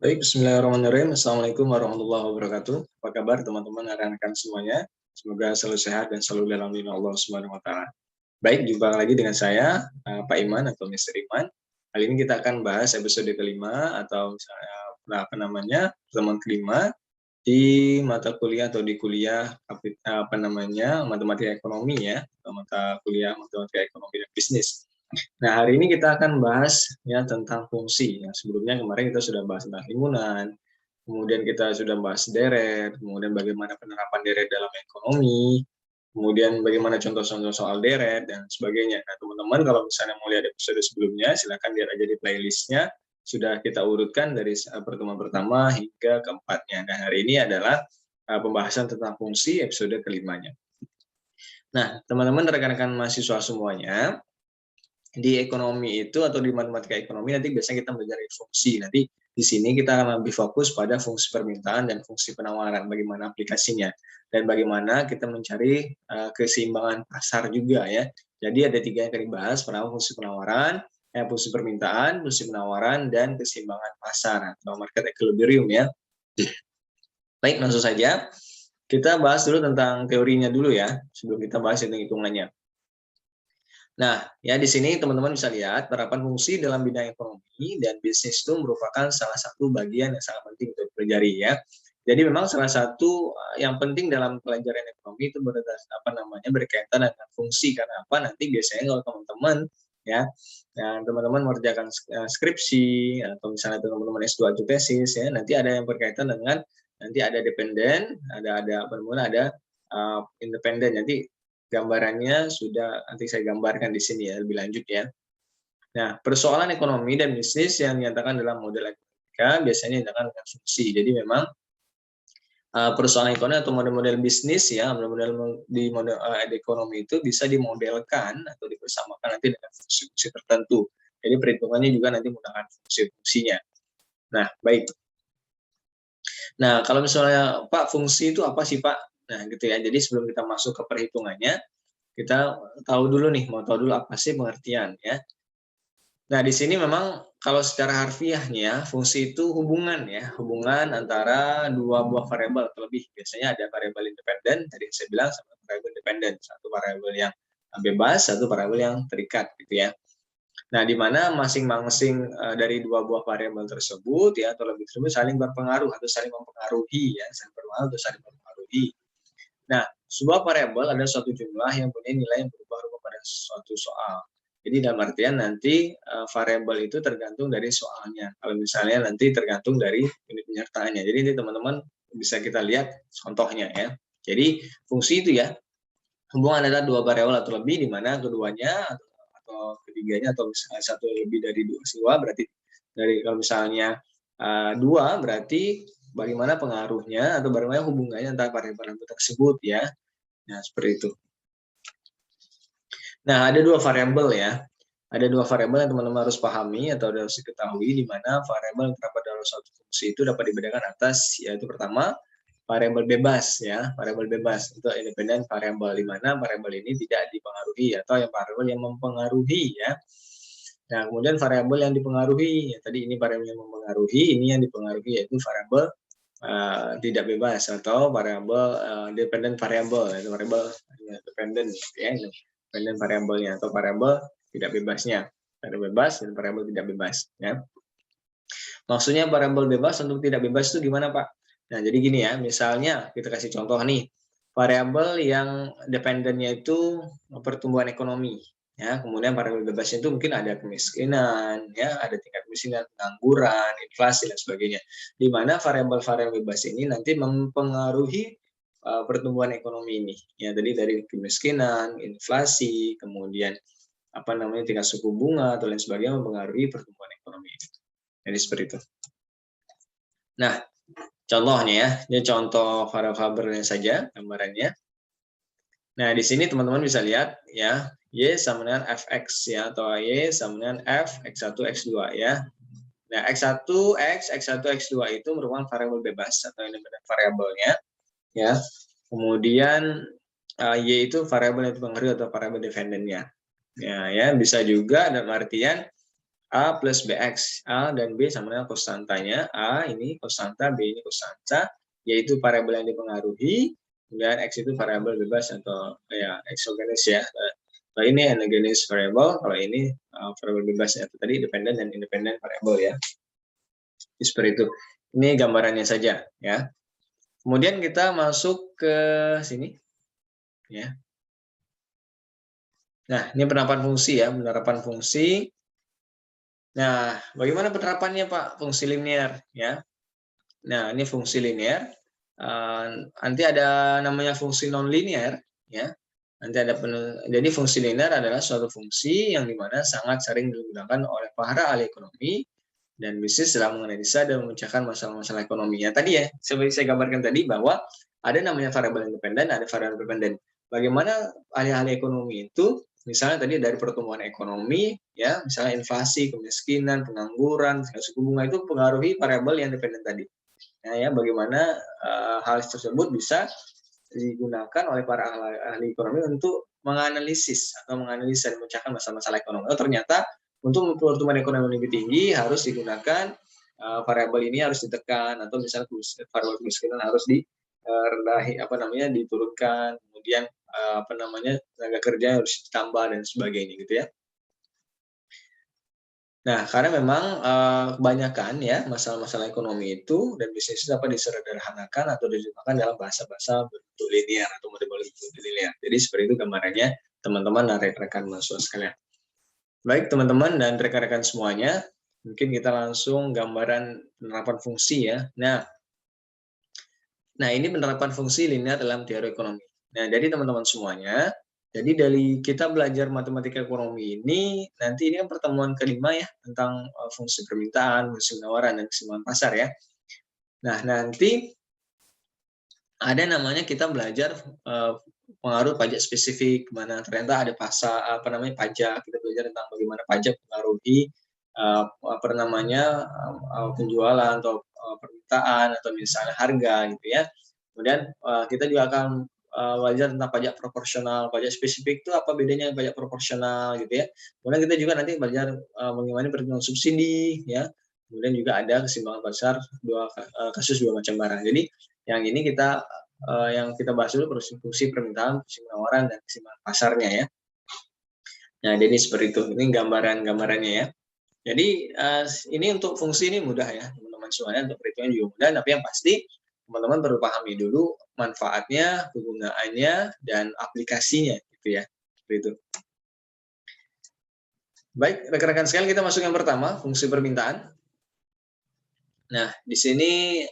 Baik, bismillahirrahmanirrahim. Assalamualaikum warahmatullahi wabarakatuh. Apa kabar teman-teman rekan-rekan semuanya? Semoga selalu sehat dan selalu dalam lindungan Allah Subhanahu wa taala. Baik, jumpa lagi dengan saya Pak Iman atau Mister Iman. Kali ini kita akan bahas episode kelima atau misalnya apa namanya? Pertemuan kelima di mata kuliah atau di kuliah matematika ekonomi ya, atau mata kuliah matematika ekonomi dan bisnis. Nah, hari ini kita akan bahas ya tentang fungsi. Yang sebelumnya kemarin kita sudah bahas tentang himpunan, kemudian kita sudah bahas deret, kemudian bagaimana penerapan deret dalam ekonomi, kemudian bagaimana contoh-contoh soal deret dan sebagainya. Nah, teman-teman kalau misalnya mau lihat episode sebelumnya, silakan lihat aja di playlistnya. Sudah kita urutkan dari pertemuan pertama hingga keempatnya. Nah, hari ini adalah pembahasan tentang fungsi episode kelimanya. Nah, teman-teman rekan-rekan mahasiswa semuanya, di ekonomi itu atau di matematika ekonomi nanti biasanya kita belajar fungsi. Nanti di sini kita akan lebih fokus pada fungsi permintaan dan fungsi penawaran, bagaimana aplikasinya dan bagaimana kita mencari keseimbangan pasar juga ya. Jadi ada tiga yang akan dibahas, pertama fungsi penawaran, fungsi permintaan, fungsi penawaran dan keseimbangan pasar atau market equilibrium ya. Baik, langsung saja kita bahas dulu tentang teorinya dulu ya, sebelum kita bahas hitung-hitungannya. Nah, ya di sini teman-teman bisa lihat penerapan fungsi dalam bidang ekonomi dan bisnis itu merupakan salah satu bagian yang sangat penting untuk dipelajari ya. Jadi memang salah satu yang penting dalam pelajaran ekonomi itu berkaitan dengan fungsi. Karena apa? Nanti biasanya kalau teman-teman ya, yang teman-teman mengerjakan skripsi atau misalnya teman-teman S2 atau tesis ya, nanti ada yang berkaitan dengan nanti ada dependen, ada independen. Nanti gambarannya sudah nanti saya gambarkan di sini ya lebih lanjut ya. Nah, persoalan ekonomi dan bisnis yang dinyatakan dalam model ekonomika biasanya dinyatakan dengan fungsi. Jadi memang persoalan ekonomi atau model-model bisnis ya, model-model di model ekonomi itu bisa dimodelkan atau dipersamakan nanti dengan fungsi-fungsi tertentu. Jadi perhitungannya juga nanti menggunakan fungsi-fungsinya. Nah, baik. Nah, kalau misalnya Pak, fungsi itu apa sih Pak? Nah, gitu ya. Jadi sebelum kita masuk ke perhitungannya, kita mau tahu dulu apa sih pengertian ya. Nah, di sini memang kalau secara harfiahnya fungsi itu hubungan ya, hubungan antara dua buah variabel atau lebih. Biasanya ada variabel independen, tadi saya bilang sama variabel independen, satu variabel yang bebas, satu variabel yang terikat gitu ya. Nah, di mana masing-masing dari dua buah variabel tersebut ya atau lebih tersebut saling berpengaruh atau saling mempengaruhi ya, saling berpengaruh atau saling mempengaruhi. Nah, sebuah variabel ada suatu jumlah yang punya nilai yang berubah-ubah pada suatu soal. Jadi dalam artian nanti variabel itu tergantung dari soalnya. Kalau misalnya nanti tergantung dari unit penyertaannya. Jadi ini teman-teman bisa kita lihat contohnya ya. Jadi fungsi itu ya hubungan antara dua variabel atau lebih di mana keduanya atau ketiganya atau misalnya satu lebih dari dua berarti dari kalau misalnya dua berarti bagaimana pengaruhnya atau bagaimana hubungannya antara variabel tersebut ya. Nah, seperti itu. Nah, ada dua variabel ya. Ada dua variabel yang teman-teman harus pahami atau harus diketahui di mana variabel yang terdapat dalam suatu fungsi itu dapat dibedakan atas, yaitu pertama variabel bebas ya, variabel bebas itu independen variabel di mana variabel ini tidak dipengaruhi atau yang variabel yang mempengaruhi ya. Nah, kemudian variabel yang dipengaruhi, ya, tadi ini variabel yang mempengaruhi, ini yang dipengaruhi yaitu variabel tidak bebas atau variabel dependent variable, yaitu variabel dependent ya, dependent variabelnya atau variabel tidak bebasnya. Ada bebas dan variabel tidak bebas ya. Maksudnya variabel bebas untuk tidak bebas itu gimana, Pak? Nah, jadi gini ya, misalnya kita kasih contoh nih, variabel yang dependennya itu pertumbuhan ekonomi ya, kemudian variabel bebasnya itu mungkin ada kemiskinan ya, ada tingkat kemiskinan, pengangguran, inflasi dan sebagainya. Di mana variabel-variabel bebas ini nanti mempengaruhi pertumbuhan ekonomi ini. Ya, tadi dari kemiskinan, inflasi, kemudian tingkat suku bunga atau lain sebagainya mempengaruhi pertumbuhan ekonomi ini. Jadi seperti itu. Nah, contohnya ya, ini contoh variabelnya saja gambarannya. Nah, di sini teman-teman bisa lihat ya, Y sama dengan Fx ya, atau Y sama dengan F, X1, X2 ya. Nah, X1, X1, X2 itu merupakan variabel bebas atau independen variabelnya ya. Kemudian Y itu variabel yang dipengaruhi atau variabel dependennya. Ya, bisa juga dalam artian A plus BX. A dan B sama dengan konstantanya. A ini konstanta, B ini konstanta, yaitu variabel yang dipengaruhi, kemudian X itu variabel bebas atau ya exogenous ya. Kalau ini endogenous variable, kalau ini variabel bebas ya. Tadi dependent dan independent variable ya. Seperti itu. Ini gambarannya saja ya. Kemudian kita masuk ke sini ya. Nah, ini penerapan fungsi ya, penerapan fungsi. Nah, bagaimana penerapannya Pak? Fungsi linear ya. Nah, ini fungsi linear. Nanti ada namanya fungsi non-linear ya. Nanti ada jadi fungsi linear adalah suatu fungsi yang dimana sangat sering digunakan oleh para ahli ekonomi dan bisnis dalam menganalisa dan memecahkan masalah-masalah ekonominya. Tadi ya, seperti saya gambarkan tadi bahwa ada namanya variabel independen, ada variabel dependen. Bagaimana ahli-ahli ekonomi itu misalnya tadi dari pertumbuhan ekonomi ya, misalnya inflasi, kemiskinan, pengangguran, suku bunga itu mempengaruhi variabel yang dependen tadi. Nah, ya bagaimana hal tersebut bisa digunakan oleh para ahli ekonomi untuk menganalisis atau menganalisa dan memecahkan masalah-masalah ekonomi. Oh, ternyata untuk pertumbuhan ekonomi lebih tinggi harus digunakan variabel ini harus ditekan atau misalnya variabel kemiskinan harus direndahi diturunkan, kemudian tenaga kerja harus ditambah dan sebagainya gitu ya. Nah, karena memang kebanyakan ya masalah-masalah ekonomi itu dan bisnis itu dapat disederhanakan atau diterjemahkan dalam bahasa-bahasa bentuk linear atau model-model bentuk linear. Jadi seperti itu gambarannya teman-teman dan rekan-rekan mahasiswa sekalian. Baik teman-teman dan rekan-rekan semuanya, mungkin kita langsung gambaran penerapan fungsi ya. Nah ini penerapan fungsi linear dalam teori ekonomi. Nah, jadi teman-teman semuanya, jadi dari kita belajar matematika ekonomi ini, nanti ini kan pertemuan kelima ya, tentang fungsi permintaan, fungsi penawaran, dan keseimbangan pasar ya. Nah, nanti ada namanya kita belajar pengaruh pajak spesifik, mana ternyata ada pajak, kita belajar tentang bagaimana pajak mempengaruhi penjualan atau permintaan atau misalnya harga gitu ya. Kemudian kita juga akan belajar tentang pajak proporsional, pajak spesifik itu apa bedanya dengan pajak proporsional gitu ya. Kemudian kita juga nanti belajar bagaimana perhitungan subsidi ya. Kemudian juga ada keseimbangan pasar kasus dua macam barang. Jadi yang ini yang kita bahas dulu fungsi permintaan, fungsi penawaran dan keseimbangan pasarnya ya. Nah, jadi seperti itu. Ini gambarannya ya. Jadi ini untuk fungsi ini mudah ya, teman-teman semuanya, untuk perhitungan juga mudah, tapi yang pasti teman-teman perlu pahami dulu manfaatnya, kegunaannya, dan aplikasinya gitu ya. Seperti itu. Baik, rekan-rekan sekalian, kita masuk yang pertama, fungsi permintaan. Nah, di sini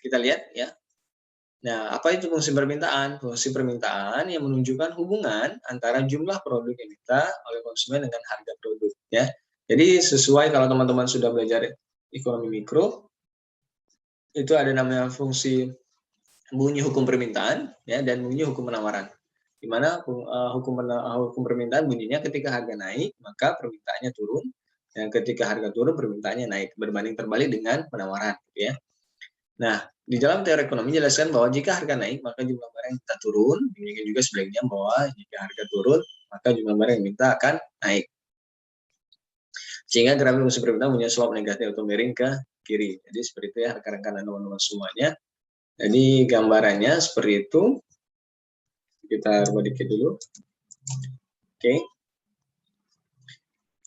kita lihat ya. Nah, apa itu fungsi permintaan? Fungsi permintaan yang menunjukkan hubungan antara jumlah produk yang diminta oleh konsumen dengan harga produk ya. Jadi sesuai kalau teman-teman sudah belajar ekonomi mikro, itu ada namanya fungsi bunyi hukum permintaan ya dan bunyi hukum penawaran. Di mana hukum permintaan bunyinya ketika harga naik maka permintaannya turun, dan ketika harga turun permintaannya naik, berbanding terbalik dengan penawaran gitu ya. Nah, di dalam teori ekonomi menjelaskan bahwa jika harga naik maka jumlah barang yang minta turun, demikian juga sebaliknya bahwa jika harga turun maka jumlah barang yang minta akan naik. Sehingga grafik fungsi permintaan punya slope negatif atau miring ke kiri. Jadi seperti itu ya rekan-rekan dan teman-teman semuanya. Jadi gambarannya seperti itu. Kita rubah dikit dulu. Oke.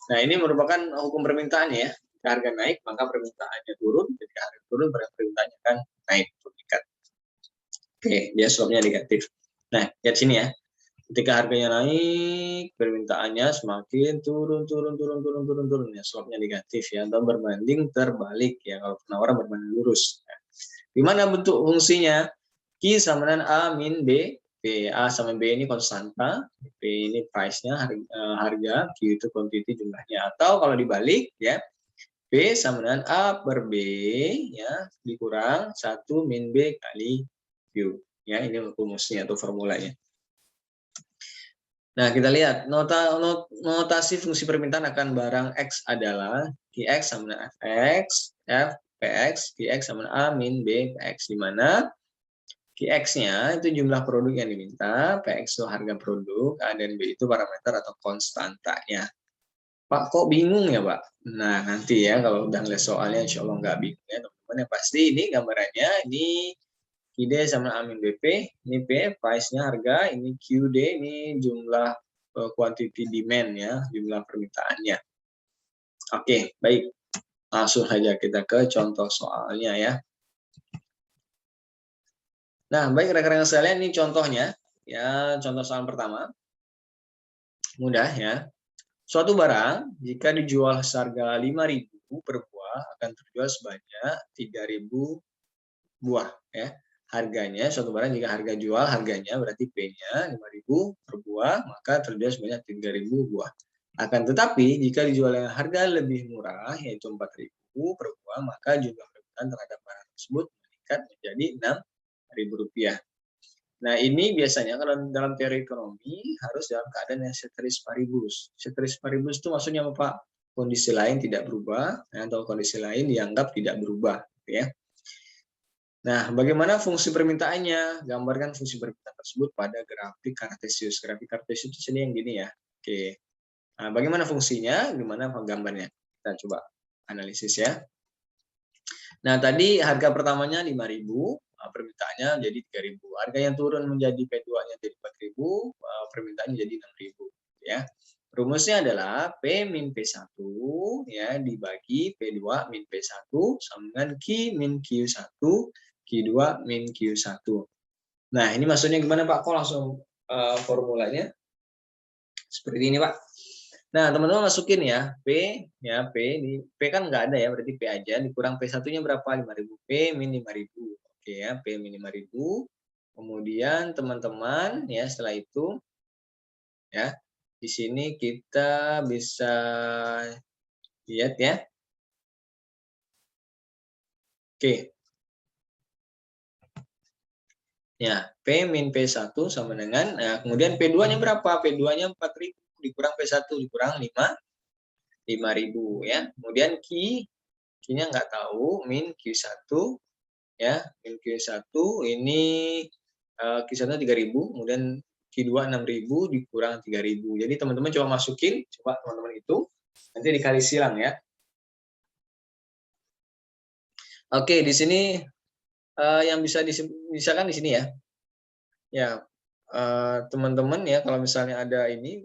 Nah, ini merupakan hukum permintaan ya. Jika harga naik, maka permintaannya turun. Ketika harga turun, permintaannya akan naik. Meningkat. Oke, dia slope-nya negatif. Nah, lihat sini ya. Ketika harganya naik, permintaannya semakin turun. Ya, slope-nya negatif ya. Atau berbanding terbalik ya. Kalau penawaran berbanding lurus. Nah, di mana bentuk fungsinya? Q sama dengan A min B. P, A sama B ini konstanta, P ini price-nya, harga, Q itu quantity jumlahnya. Atau kalau dibalik ya, P sama dengan A per B ya dikurang 1 min B kali Q. Ya, ini rumusnya atau formulanya. Nah, kita lihat notasi fungsi permintaan akan barang X adalah Qx sama dengan Fx, F Px, Qx sama dengan A min B Px, di mana Qx-nya itu jumlah produk yang diminta, Px itu harga produk, A dan B itu parameter atau konstantanya. Pak, kok bingung ya, Pak? Nah, nanti ya kalau udah ngeliat soalnya insya Allah nggak bingung ya, teman-teman. Yang pasti ini gambarannya, ini QD sama Amin BP, ini P, price-nya harga, ini QD, ini jumlah quantity demand ya, jumlah permintaannya. Oke, baik. Langsung saja kita ke contoh soalnya ya. Nah, baik rekan-rekan sekalian, ini contohnya. Ya, contoh soal pertama. Mudah ya. Suatu barang jika dijual seharga 5.000 per buah akan terjual sebanyak 3.000 buah ya. Harganya suatu barang jika harga jual harganya berarti P-nya 5.000 per buah, maka terjual sebanyak 3.000 buah. Akan tetapi jika dijual dengan harga lebih murah yaitu 4.000 per buah, maka jumlah permintaan terhadap barang tersebut meningkat menjadi 6.000 rupiah. Nah, ini biasanya kalau dalam teori ekonomi harus dalam keadaan yang ceteris paribus. Ceteris paribus itu maksudnya apa, Pak? Kondisi lain tidak berubah atau kondisi lain dianggap tidak berubah, ya. Nah, bagaimana fungsi permintaannya? Gambarkan fungsi permintaan tersebut pada grafik Kartesius. Grafik Kartesius itu sini yang gini ya. Oke. Nah, bagaimana fungsinya? Gimana gambarnya? Kita coba analisis ya. Nah, tadi harga pertamanya 5.000, permintaannya jadi 3.000. Harga yang turun menjadi P2-nya jadi 4.000, permintaannya jadi 6.000 ya. Rumusnya adalah P min P1 ya dibagi P2 min P1 sama dengan Q min Q1, Q2 min Q1. Nah, ini maksudnya gimana, Pak? Kok langsung formulanya seperti ini, Pak? Nah, teman-teman masukin ya, P ini P kan nggak ada ya, berarti P aja, dikurang P1-nya berapa? 5.000, P min 5.000. Oke ya, P min 5.000. Kemudian teman-teman ya, setelah itu ya, di sini kita bisa lihat ya. Oke. Ya, P min P1 sama dengan, nah, kemudian P2-nya berapa? P2-nya 4.000 dikurang P1 dikurang 5.000 ya. Kemudian Q-nya nggak tahu, min Q1 ya, min Q1 ini Q1 3.000, kemudian Q2 6.000 dikurang 3.000. Jadi teman-teman coba masukin, coba teman-teman itu nanti dikali silang ya. Oke, di sini yang bisa misalkan di sini ya. Ya, teman-teman ya kalau misalnya ada ini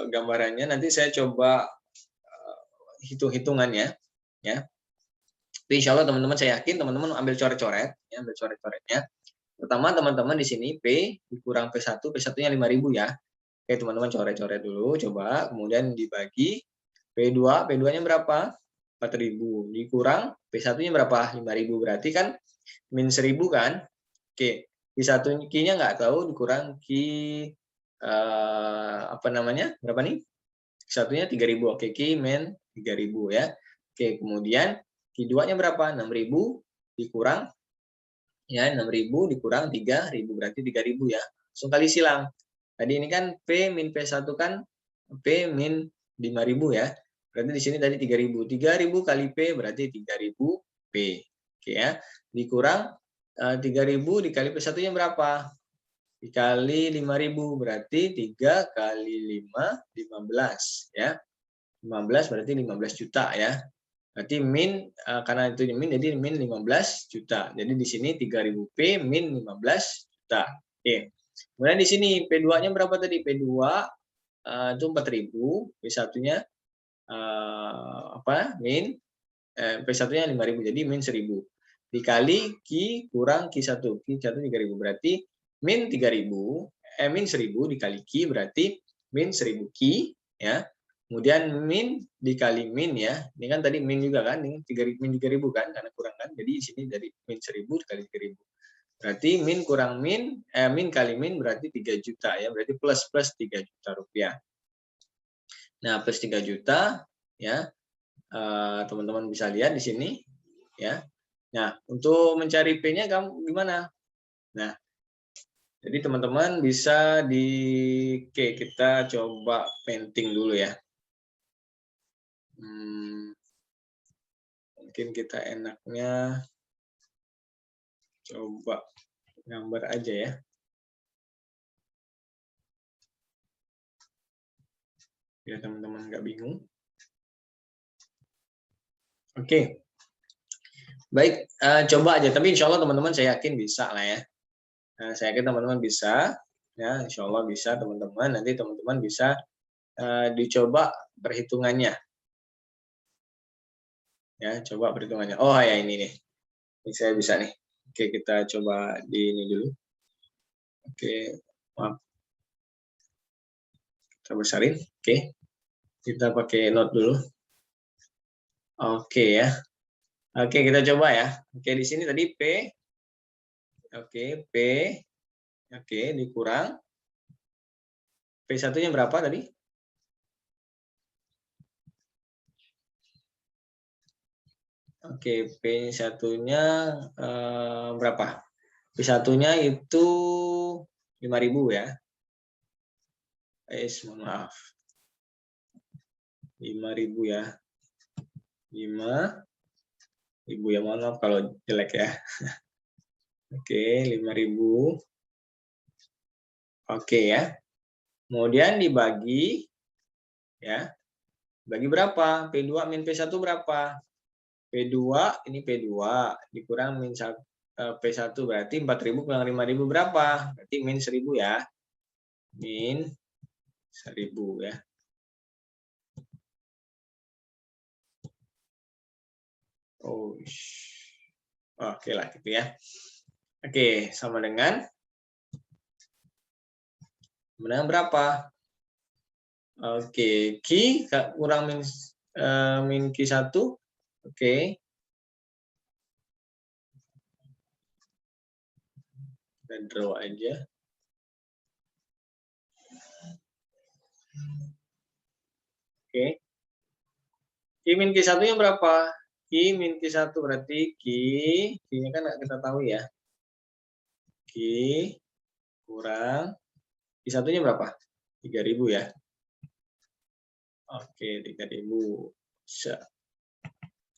gambarannya nanti saya coba hitung-hitungannya ya. Tapi insya Allah teman-teman saya yakin teman-teman ambil coret-coret ya, ambil coret-coretnya. Pertama teman-teman di sini P dikurang P1, P1-nya 5.000 ya. Oke, teman-teman coret-coret dulu coba, kemudian dibagi P2, P2-nya berapa? 4.000 dikurang P1-nya berapa? 5.000 berarti kan min 1.000 kan? Oke, Q1 Q-nya nggak tahu dikurang Q apa namanya? Berapa nih? Q1-nya 3.000. Oke, Q min 3.000 ya. Oke, kemudian Q2-nya berapa? 6.000 dikurang ya 6.000 dikurang 3.000 berarti 3.000 ya. Langsung kali silang. Tadi ini kan P min P1 kan P min 5.000 ya. Berarti di sini tadi 3.000. 3.000 kali P berarti 3.000 P. Oke ya. Dikurang 3.000 dikali P1-nya berapa? Dikali 5.000 berarti 3 kali 5 15 ya. 15 berarti 15 juta ya. Berarti min karena itu min jadi min 15 juta. Jadi di sini 3.000 P min 15 juta. Oke. Kemudian di sini P2-nya berapa tadi? P2 itu 4.000, P1-nya apa? Min P1-nya 5.000 jadi min 1.000. Dikali Q kurang Q1. Q1 3.000 berarti min 3.000 min 1.000 dikali Q berarti min 1.000 Q ya. Kemudian min dikali min ya. Ini kan tadi min juga kan, ini 3.000 min 3.000 kan karena kurang kan. Jadi di sini dari min 1.000 dikali 3.000. Berarti min kurang min min kali min berarti 3 juta ya. Berarti plus 3 juta rupiah. Nah, plus 3 juta ya. Teman-teman bisa lihat di sini ya. Nah, untuk mencari P-nya gimana? Nah, jadi teman-teman bisa oke, kita coba painting dulu ya. Mungkin kita enaknya coba gambar aja ya. Biar teman-teman nggak bingung. Oke, baik, coba aja, tapi insya Allah teman-teman saya yakin bisa lah ya. Saya yakin teman-teman bisa, ya insya Allah bisa teman-teman, nanti teman-teman bisa dicoba perhitungannya, ya coba perhitungannya. Oh ya ini nih, ini saya bisa nih. Oke kita coba di ini dulu. Oke, maaf, kita besarin. Oke, kita pakai note dulu. Oke ya. Oke kita coba ya. Oke di sini tadi P. Oke P. Oke dikurang. P1-nya berapa tadi? Oke, P1-nya berapa? P1-nya itu 5.000 ya. Mohon maaf. 5.000 ya. 5.000 ya, mohon maaf kalau jelek ya. Oke, 5.000. Oke ya. Kemudian dibagi ya. Bagi berapa? P2 min P1 berapa? P2 ini P2 dikurang min P1 berarti 4.000 kurang 5.000 berapa? Berarti min 1.000 ya. Min 1.000 ya. Oh, oke lah gitu ya. Oke, sama dengan berapa? Oke, Q kurang min Q1. Oke. Kita draw aja. Oke. Q min Q1-nya berapa? Q min Q1 berarti Q-nya kan kita tahu ya. Q kurang Q1-nya berapa? 3.000 ya. Oke, 3.000.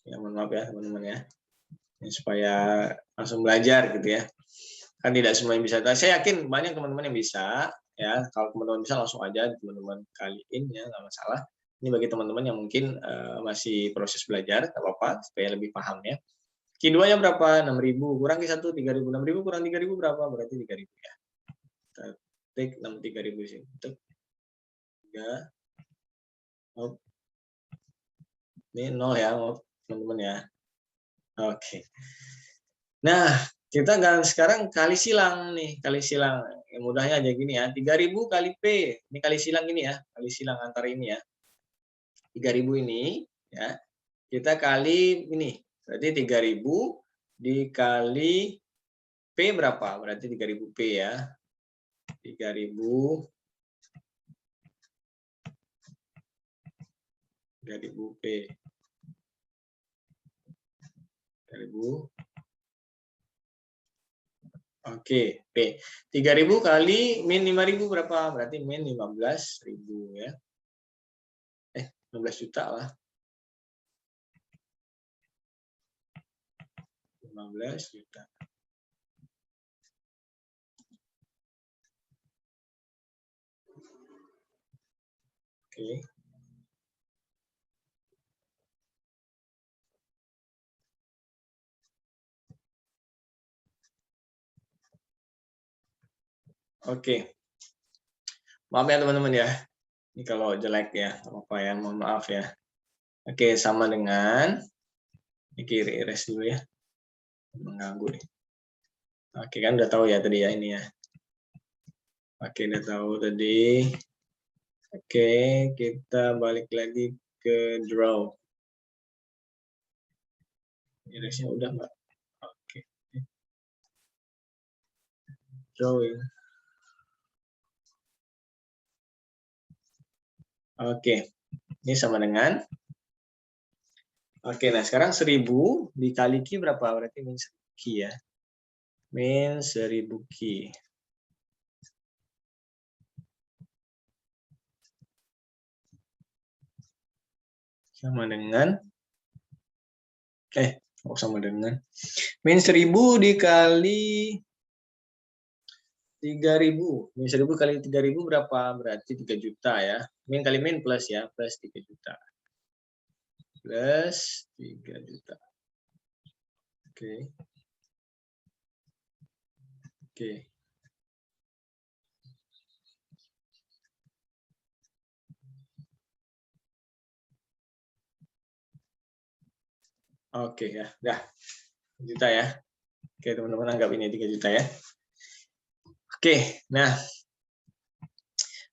Ya, mohon maaf ya teman-teman ya. Supaya langsung belajar gitu ya. Kan tidak semuanya bisa. Saya yakin banyak teman-teman yang bisa ya. Kalau teman-teman bisa langsung aja teman-teman kaliin ya, nggak masalah. Ini bagi teman-teman yang mungkin masih proses belajar, nggak apa-apa supaya lebih paham ya. Q2-nya berapa? 6.000 kurang Q1 3.000. 6.000 kurang 3.000 berapa? Berarti 3.000 ya. Kita tik 3.000 di sini. Tik 3. Oh. Ini 0 ya, teman-teman ya. Oke. Nah, kita sekarang kali silang nih, kali silang. Yang mudahnya aja gini ya, 3.000 kali P. Ini kali silang gini ya, kali silang antara ini ya. 3.000 ini ya. Kita kali ini. Berarti 3.000 dikali P berapa? Berarti 3.000 P ya. 3.000 P. 3.000. Oke, P. 3.000 kali min 5.000 berapa? Berarti min 15.000 ya. 15 juta lah. 15 juta. Oke. Oke. Maaf ya teman-teman ya. Ini kalau jelek ya, apa ya, mohon maaf ya. Oke, sama dengan ini kiri erase dulu ya. Mengganggu nih. Oke, kan udah tahu ya tadi ya ini ya. Oke, udah tahu tadi. Oke, kita balik lagi ke draw. Erase-nya udah Mbak. Oke. Drawing. Oke. Ini sama dengan oke, nah sekarang 1.000 dikali Q berapa? Berarti min 1.000 Q ya. Min 1.000 Q. Sama dengan sama dengan min 1.000 dikali 3.000. Min 1.000 kali 3.000 berapa? Berarti 3 juta ya. Min kali min plus ya, plus 3 juta. Plus 3 juta. Oke. Oke. Oke ya, dah juta ya. Oke teman-teman, anggap ini 3 juta ya. Oke, nah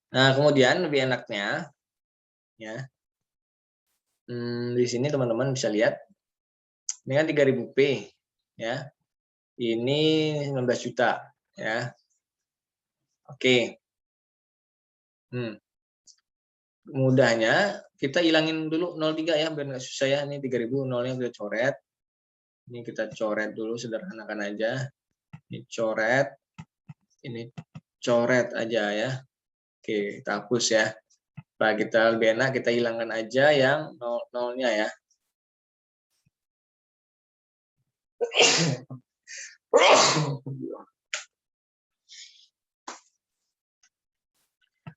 kemudian lebih enaknya ya, di sini teman-teman bisa lihat ini kan 3.000 P ya, ini 19 juta ya. Oke, mudahnya kita hilangin dulu 03 ya, biar nggak susah ya. Ini 3.000, nolnya kita coret. Ini kita coret dulu, sederhanakan aja. Ini coret, ini coret aja ya. Oke, kita hapus ya. Nah, kita lebih enak kita hilangkan aja yang nolnya ya.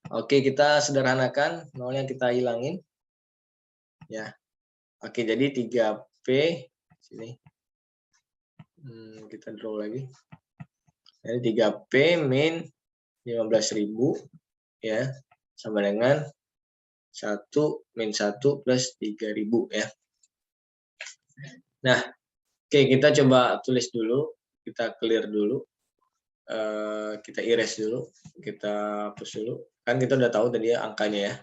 Oke, kita sederhanakan, nolnya kita hilangin ya. Oke, jadi 3P sini. Kita draw lagi. Jadi 3P min 15.000 ya, sama dengan 1 min 1 plus 3.000 ya. Nah, oke, kita coba tulis dulu, kita clear dulu, kita erase dulu, kita hapus dulu. Kan kita udah tahu tadi ya angkanya ya.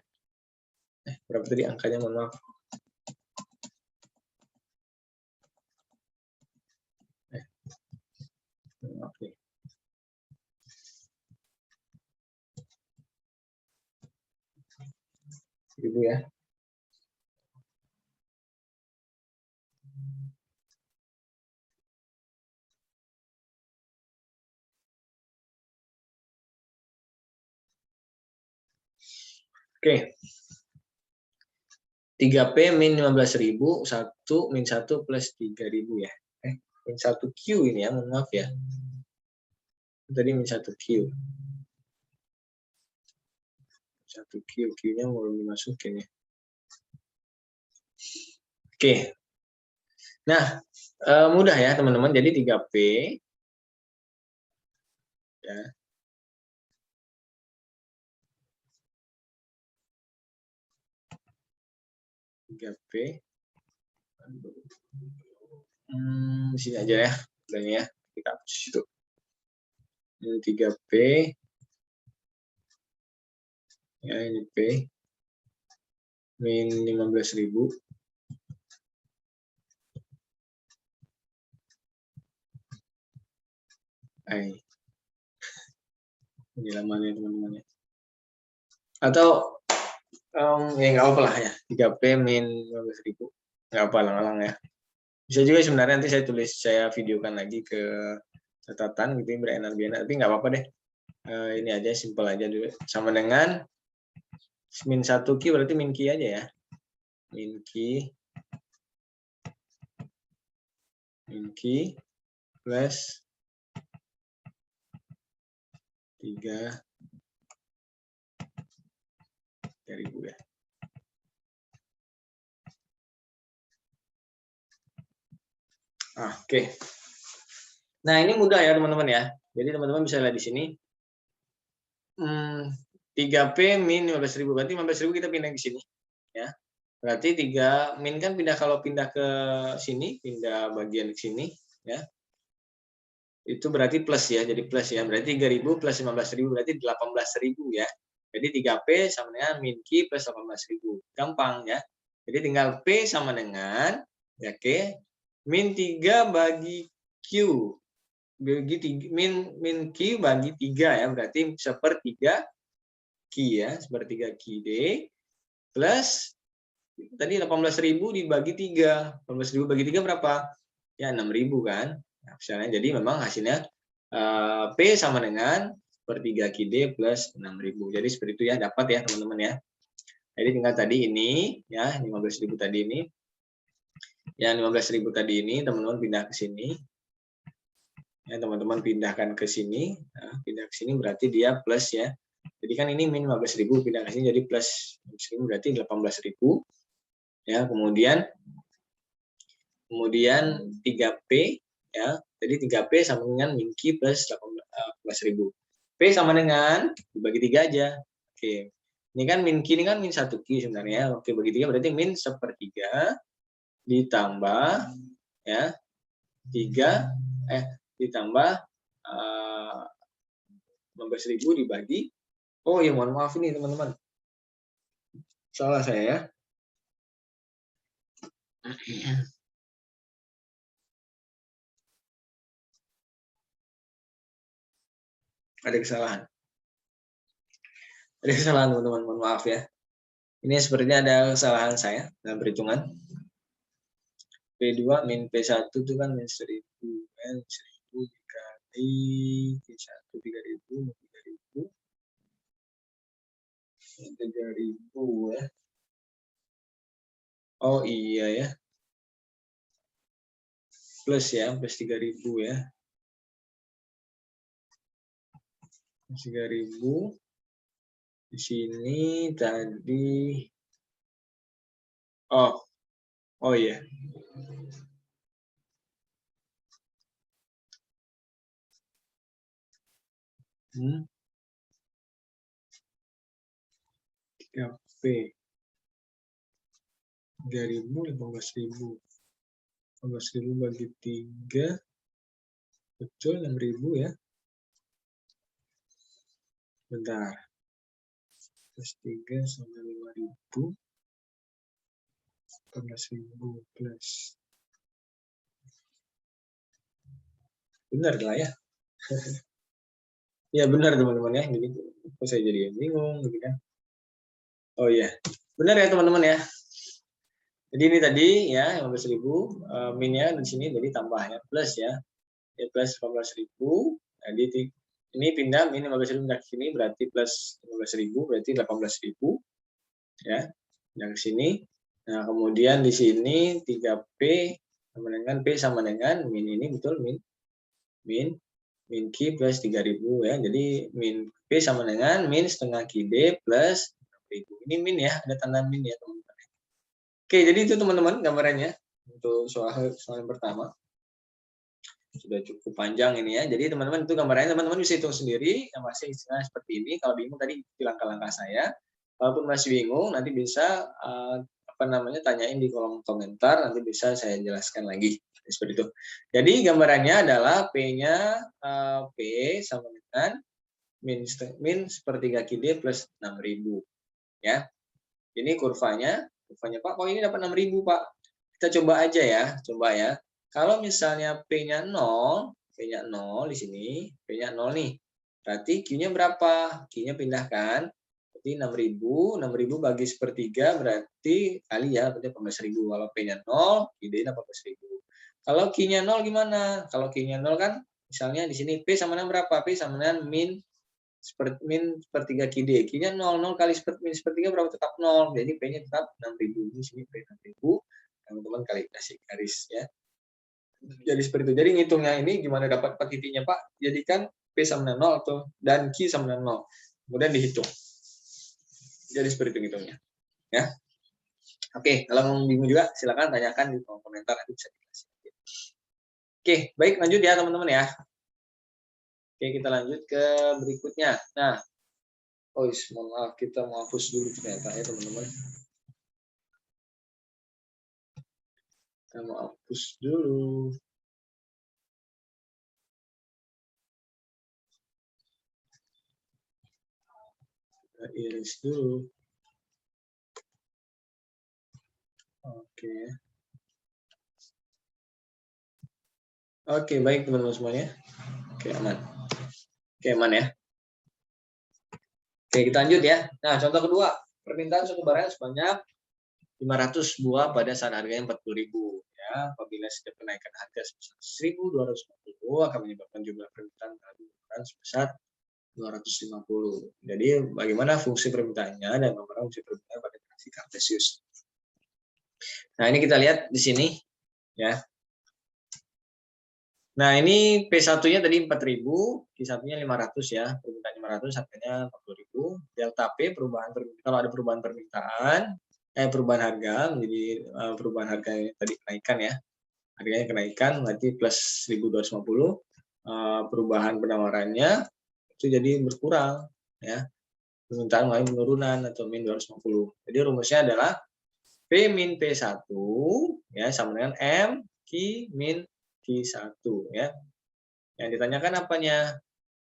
Berapa tadi angkanya, mohon maaf. Maaf nih. Ibu ya. Oke. 3P min 15.000, 1 min 1 plus 3.000 ya. Min 1Q ini ya, mohon maaf ya. Tadi min 1Q. 1Q, Q-nya mau dimasukin ya. Oke. Nah, mudah ya teman-teman. Jadi 3P ya. P di sini aja ya, udahnya ya, kita hapus itu. Ini 3P ya, ini P min 15.000 ini lamanya teman-teman ya. Atau ya nggak apa lah ya, 3P min 15.000 nggak apa, lang-lang ya. Bisa juga sebenarnya nanti saya videokan lagi ke catatan gitu, berenar-benar, tapi nggak apa-apa deh. Ini aja, simpel aja dulu. Sama dengan min 1Q, berarti min Q aja ya. Min Q plus 3.000 ya. Oke. Nah, ini mudah ya teman-teman ya. Jadi teman-teman bisa lihat di sini. 3P min 15.000, berarti 15.000 kita pindah ke sini ya. Berarti 3 min kan kalau pindah ke sini, pindah bagian ke sini ya. Itu berarti plus ya, jadi plus ya. Berarti 3.000 plus 15.000 berarti 18.000 ya. Jadi 3P sama dengan min Q plus 18.000. Gampang ya. Jadi tinggal P sama dengan ya min 3 bagi Q. Min Q bagi 3 ya, berarti sepertiga Q ya, sepertiga QD plus tadi 18.000 dibagi 3. 18.000 bagi 3 berapa? Ya 6.000 kan. Nah, misalnya, jadi memang hasilnya P sama dengan sepertiga QD plus 6.000. Jadi seperti itu ya, dapat ya teman-teman ya. Jadi tinggal tadi ini ya, 15.000 tadi ini. Yang 15.000 tadi ini teman-teman pindah ke sini. Ya, teman-teman pindahkan ke sini. Nah, pindah ke sini berarti dia plus ya. Jadi kan ini min 15.000 pindah ke sini jadi plus 15.000 berarti 18.000. Ya, kemudian kemudian 3P, ya. Jadi 3P sama dengan min Q plus 18.000. P sama dengan dibagi 3 aja. Oke. Ini kan min Q ini kan min 1Q sebenarnya. Oke, bagi 3 berarti min 1/3 ditambah ya 3 ditambah 15.000 dibagi. Oh ya, mohon maaf ini teman-teman. Salah saya ya. Ada kesalahan. Ada kesalahan teman-teman, mohon maaf ya. Ini sepertinya ada kesalahan saya dalam perhitungan. P2 min P1 itu kan min 1.000. 1.000 dikali P1 3.000 min 3.000. 3.000 ya. Oh iya ya. Plus ya, plus 3.000 ya. Plus 3.000. Di sini tadi. Oh iya. Hmm. 3P 3.000 15.000 bagi 3 betul 6.000 ya. Bentar. Plus 3 sama 5.000 14.000 plus. Benar lah ya. Ya benar teman-teman ya. Jadi kok saya jadi bingung gitu kan. Oh iya. Benar ya teman-teman ya. Jadi ini tadi ya 15.000 minnya di sini jadi tambahnya plus ya. Ya plus 15.000. Jadi ini pindah min 15.000 ke sini berarti plus 15.000 berarti 18.000 ya. Yang sini. Nah, kemudian di sini 3P sama dengan P sama dengan min ini betul min Q plus 3.000 ya. Jadi min P sama dengan min setengah QD plus 6.000. Ini min ya, ada tanda min ya teman-teman. Oke, jadi itu teman-teman gambarannya untuk soal yang pertama. Sudah cukup panjang ini ya. Jadi teman-teman itu gambarannya, teman-teman bisa hitung sendiri. Yang masih istilahnya seperti ini. Kalau bingung tadi langkah-langkah saya. Walaupun masih bingung, nanti bisa tanyain di kolom komentar. Nanti bisa saya jelaskan lagi. Seperti itu. Jadi gambarannya adalah P-nya P sama dengan min 1/3 QD plus 6.000 ya. Ini kurvanya Pak, kok ini dapat 6.000 Pak. Kita coba aja ya, Kalau misalnya P-nya 0 di sini, P-nya 0 nih. Berarti Q-nya berapa? Q-nya pindahkan. Berarti 6.000 bagi 1/3 berarti kali ya, berarti 18.000. Kalau P-nya 0, Q-nya 18.000. Kalau Q-nya 0 gimana? Kalau Q-nya 0 kan misalnya di sini P sama dengan berapa? P sama dengan min 1/3 QD. Q-nya 0 kali min 1/3 berapa? Tetap 0. Jadi P-nya tetap 6.000. Di sini P 6.000. Teman-teman kali kasih garis ya. Jadi seperti itu. Jadi ngitungnya ini gimana dapat 4 titiknya Pak? Jadikan P sama dengan 0 dan Q sama dengan 0. Kemudian dihitung. Jadi seperti itu ngitungnya. Ya. Oke, kalau mau bingung juga silakan tanyakan di kolom komentar, nanti bisa dikasih. Oke, baik lanjut ya teman-teman ya. Oke, kita lanjut ke berikutnya. Nah, mohon maaf, kita mau hapus dulu ternyata ya teman-teman. Kita mau hapus dulu. Kita iris dulu. Oke. Oke, baik teman-teman semuanya. Oke, aman. Oke, aman ya. Oke, kita lanjut ya. Nah, contoh kedua, permintaan suku barang sebanyak 500 buah pada saat harganya 40.000 ya. Apabila setiap kenaikan harga sebesar 1.250 akan menyebabkan jumlah permintaan sebesar 250. Jadi bagaimana fungsi permintaannya dan bagaimana fungsi permintaan pada grafik kartesius. Nah, ini kita lihat di sini ya. Nah, ini P1-nya tadi 4.000, Q1-nya 500 ya. Permintaan 500, harganya 40.000. Delta P kalau ada perubahan permintaan, perubahan harga menjadi perubahan harga tadi kenaikan ya. harganya kenaikan berarti plus 1.250, perubahan penawarannya itu jadi berkurang ya. Permintaan mulai penurunan atau min 250. Jadi rumusnya adalah P min P1 ya sama dengan M Q min Q1 ya. Yang ditanyakan apanya?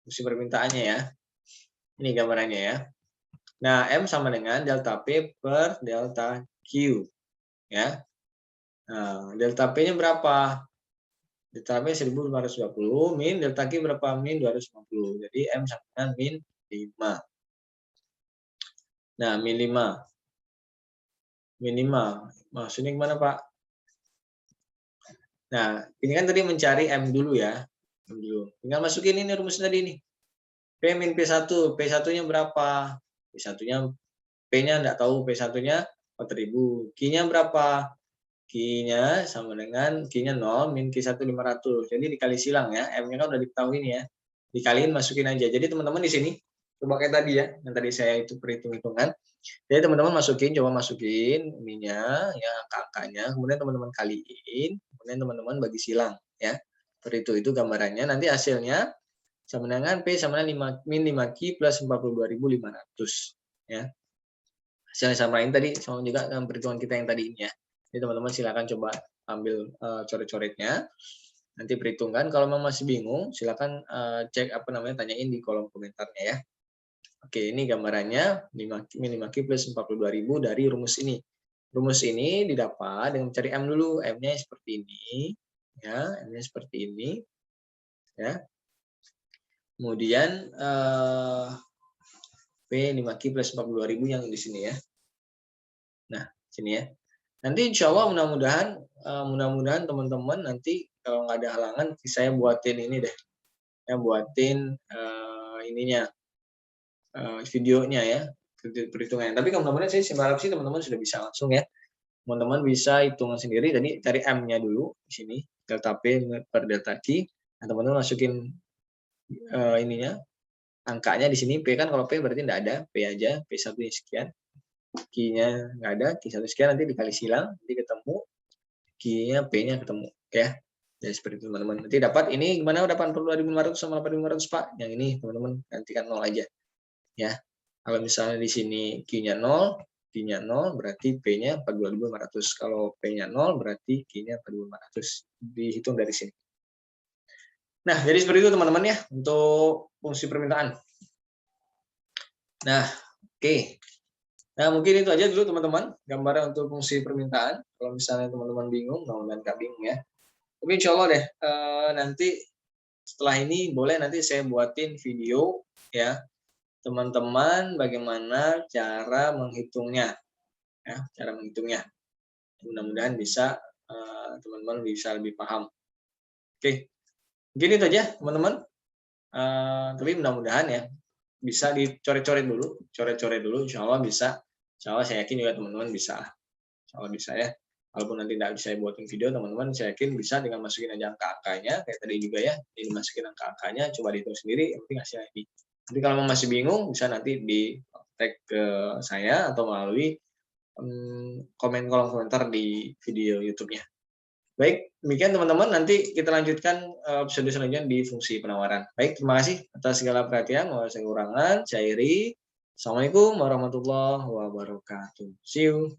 Fungsi permintaannya ya. Ini gambarannya ya. Nah, M sama dengan delta P per delta Q ya. Nah, delta P-nya berapa? Delta P 1.520 min delta Q berapa? Min 250. Jadi M sama dengan min 5. Nah, min 5. Min 5. Maksudnya gimana, Pak? Nah, ini kan tadi mencari M dulu ya. M dulu. Tinggal masukin ini rumus tadi nih. P min P1. P1-nya berapa? P1-nya P-nya enggak tahu, P1-nya 4.000. Q-nya berapa? Q-nya sama dengan Q-nya 0 min Q1 500. Jadi dikali silang ya. M-nya kan udah diketahui nih ya. Dikaliin masukin aja. Jadi teman-teman di sini coba kayak tadi ya, yang tadi saya itu perhitung-hitungan. Jadi teman-teman coba masukin ininya ya angka-angkanya, kemudian teman-teman kaliin, kemudian teman-teman bagi silang ya. Seperti itu gambarannya. Nanti hasilnya sama dengan P sama dengan 5 min 5Q plus 42.500 ya. Hasilnya samain tadi sama juga dengan perhitungan kita yang tadi ini ya. Jadi teman-teman silakan coba ambil coret-coretnya. Nanti perhitungkan. Kalau memang masih bingung, silakan cek tanyain di kolom komentarnya ya. Oke, ini gambarannya min 5Q plus 42.000 dari rumus ini. Rumus ini didapat dengan mencari M dulu. M-nya seperti ini ya, M-nya seperti ini ya. Kemudian P 5Q plus 42.000 yang di sini ya. Nah, sini ya. Nanti insya Allah mudah-mudahan teman-teman nanti kalau nggak ada halangan saya buatin ini deh. Ya buatin ininya videonya ya, perhitungannya. Tapi kalau teman-teman saya berharap sih teman-teman sudah bisa langsung ya. Teman-teman bisa hitungan sendiri. Tadi cari M-nya dulu di sini, delta P per delta Q. Nah, teman-teman masukin ininya angkanya di sini. P kan kalau P berarti tidak ada, P aja, P1 sekian. Q-nya nggak ada, Q1 sekian, nanti dikali silang, nanti ketemu, Q-nya, P-nya ketemu, ya. Jadi seperti itu teman-teman. Nanti dapat ini gimana 82.500 sama 8.500 Pak? Yang ini teman-teman gantikan 0 aja. Ya. Kalau misalnya di sini Q-nya 0, Q-nya 0 berarti P-nya 42.500. Kalau P-nya 0 berarti Q-nya 42.500. Dihitung dari sini. Nah, jadi seperti itu teman-teman ya untuk fungsi permintaan. Nah, oke. Nah, mungkin itu aja dulu teman-teman, gambaran untuk fungsi permintaan. Kalau misalnya teman-teman bingung, mudah-mudahan nggak bingung ya. Tapi insya Allah deh, nanti setelah ini boleh nanti saya buatin video ya, teman-teman bagaimana cara menghitungnya. Ya, cara menghitungnya. Mudah-mudahan bisa teman-teman bisa lebih paham. Oke, mungkin itu aja teman-teman. Tapi mudah-mudahan ya bisa dicoret-coret dulu, insya Allah bisa. Insya Allah saya yakin juga teman-teman bisa. Insya Allah bisa ya. Walaupun nanti tidak bisa buatin video, teman-teman saya yakin bisa dengan masukin aja angka-angkanya, kayak tadi juga ya, ini masukin angka-angkanya, coba dihitung sendiri, yang penting hasilnya ini. Tapi kalau masih bingung, bisa nanti di tag ke saya atau melalui komen kolom komentar di video YouTube-nya. Baik, demikian teman-teman. Nanti kita lanjutkan episode selanjutnya di fungsi penawaran. Baik, terima kasih atas segala perhatian. Mohon saya kurangan. Saya Iri. Assalamualaikum warahmatullahi wabarakatuh. See you.